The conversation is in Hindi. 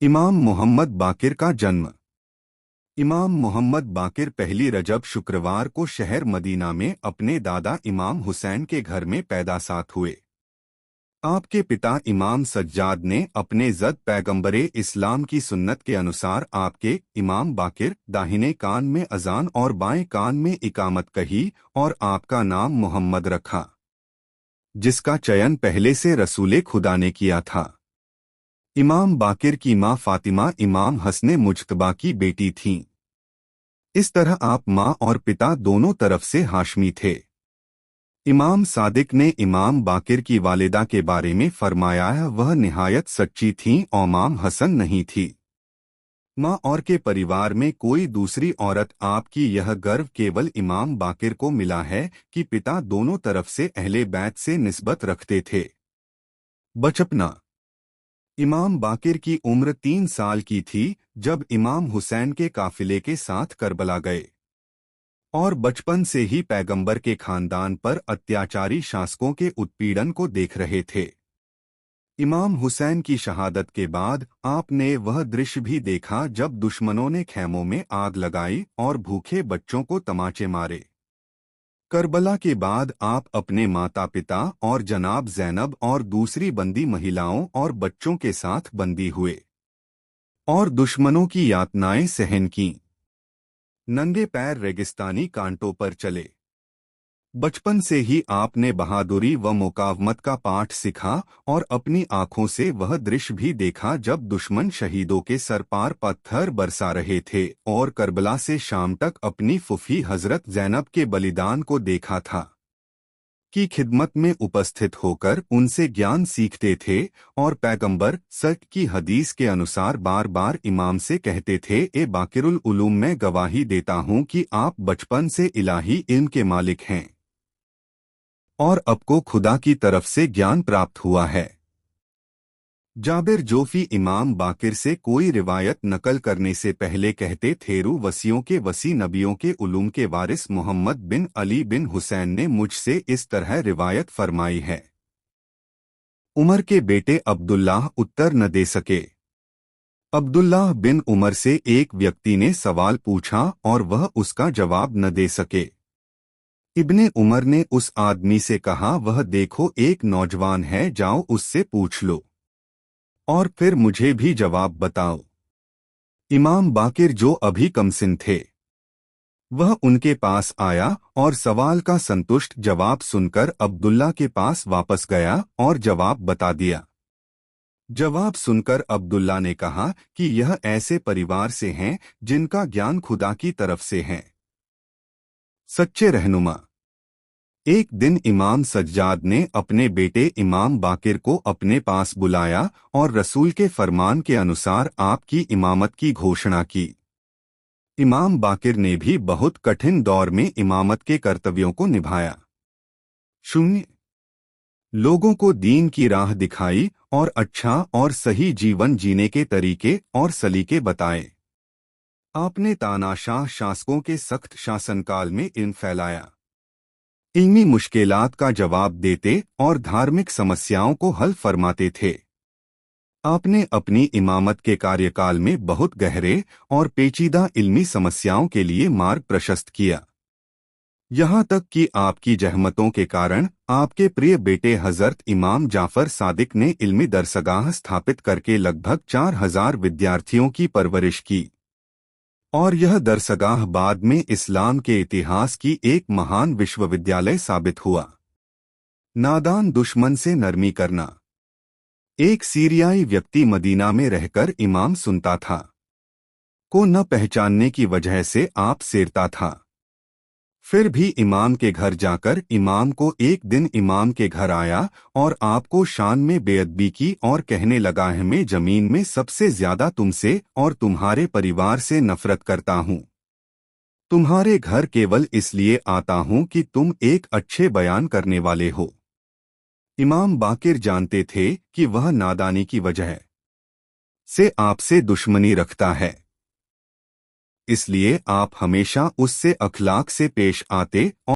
इमाम मोहम्मद बाकिर का जन्म। इमाम मोहम्मद बाकिर पहली रजब शुक्रवार को शहर मदीना में अपने दादा इमाम हुसैन के घर में पैदासात हुए। आपके पिता इमाम सज्जाद ने अपने जद पैगंबरे इस्लाम की सुन्नत के अनुसार आपके इमाम बाकिर दाहिने कान में अजान और बाएं कान में इकामत कही और आपका नाम मोहम्मद रखा, जिसका चयन पहले से रसूले खुदा ने किया था। इमाम बाकिर की मां फातिमा इमाम हसने मुज्तबा की बेटी थीं। इस तरह आप मां और पिता दोनों तरफ से हाशमी थे। इमाम सादिक ने इमाम बाकिर की वालिदा के बारे में फरमाया वह निहायत सच्ची थीं और इमाम हसन नहीं थी। मां और के परिवार में कोई दूसरी औरत आपकी यह गर्व केवल इमाम बाकिर को मिला है कि पिता दोनों तरफ से अहले बैत से निस्बत रखते थे। बचपना। इमाम बाकिर की उम्र 3 साल की थी जब इमाम हुसैन के काफिले के साथ करबला गए और बचपन से ही पैगंबर के खानदान पर अत्याचारी शासकों के उत्पीड़न को देख रहे थे। इमाम हुसैन की शहादत के बाद आपने वह दृश्य भी देखा जब दुश्मनों ने खैमों में आग लगाई और भूखे बच्चों को तमाचे मारे। करबला के बाद आप अपने माता पिता और जनाब ज़ैनब और दूसरी बंदी महिलाओं और बच्चों के साथ बंदी हुए और दुश्मनों की यातनाएं सहन कीं। नंगे पैर रेगिस्तानी कांटों पर चले। बचपन से ही आपने बहादुरी व मुकावमत का पाठ सीखा और अपनी आंखों से वह दृश्य भी देखा जब दुश्मन शहीदों के सर पार पत्थर बरसा रहे थे और करबला से शाम तक अपनी फुफी हजरत ज़ैनब के बलिदान को देखा था की खिदमत में उपस्थित होकर उनसे ज्ञान सीखते थे और पैगंबर सच की हदीस के अनुसार बार बार इमाम से कहते थे ए बाकिरुल उलूम मैं गवाही देता हूँ कि आप बचपन से इलाही इल्म के मालिक हैं और आपको खुदा की तरफ से ज्ञान प्राप्त हुआ है। जाबिर जोफी इमाम बाकिर से कोई रिवायत नकल करने से पहले कहते थे रू वसियों के वसी नबियों के उलूम के वारिस मोहम्मद बिन अली बिन हुसैन ने मुझसे इस तरह रिवायत फरमाई है। उमर के बेटे अब्दुल्लाह उत्तर न दे सके। अब्दुल्लाह बिन उमर से एक व्यक्ति ने सवाल पूछा और वह उसका जवाब न दे सके। इब्ने उमर ने उस आदमी से कहा वह देखो एक नौजवान है, जाओ उससे पूछ लो और फिर मुझे भी जवाब बताओ। इमाम बाकिर जो अभी कमसिन थे वह उनके पास आया और सवाल का संतुष्ट जवाब सुनकर अब्दुल्ला के पास वापस गया और जवाब बता दिया। जवाब सुनकर अब्दुल्ला ने कहा कि यह ऐसे परिवार से हैं जिनका ज्ञान खुदा की तरफ से है। सच्चे रहनुमा। एक दिन इमाम सज्जाद ने अपने बेटे इमाम बाकिर को अपने पास बुलाया और रसूल के फरमान के अनुसार आपकी इमामत की घोषणा की। इमाम बाकिर ने भी बहुत कठिन दौर में इमामत के कर्तव्यों को निभाया। शून्य लोगों को दीन की राह दिखाई और अच्छा और सही जीवन जीने के तरीके और सलीके बताए। आपने तानाशाह शासकों के सख्त शासनकाल में इल्म फैलाया, इल्मी मुश्किलात का जवाब देते और धार्मिक समस्याओं को हल फरमाते थे। आपने अपनी इमामत के कार्यकाल में बहुत गहरे और पेचीदा इल्मी समस्याओं के लिए मार्ग प्रशस्त किया, यहाँ तक कि आपकी जहमतों के कारण आपके प्रिय बेटे हजरत इमाम जाफर सादिक ने इल्मी दरसगाह स्थापित करके लगभग 4000 विद्यार्थियों की परवरिश की और यह दरसगाह बाद में इस्लाम के इतिहास की एक महान विश्वविद्यालय साबित हुआ। नादान दुश्मन से नरमी करना। एक सीरियाई व्यक्ति मदीना में रहकर इमाम सुनता था को न पहचानने की वजह से आप सेरता था। फिर भी इमाम के घर जाकर इमाम को एक दिन इमाम के घर आया और आपको शान में बेअदबी की और कहने लगा है मैं जमीन में सबसे ज्यादा तुमसे और तुम्हारे परिवार से नफरत करता हूँ। तुम्हारे घर केवल इसलिए आता हूँ कि तुम एक अच्छे बयान करने वाले हो। इमाम बाकिर जानते थे कि वह नादानी की वजह से आपसे दुश्मनी रखता है, इसलिए आप हमेशा उससे अखलाक से पेश आते और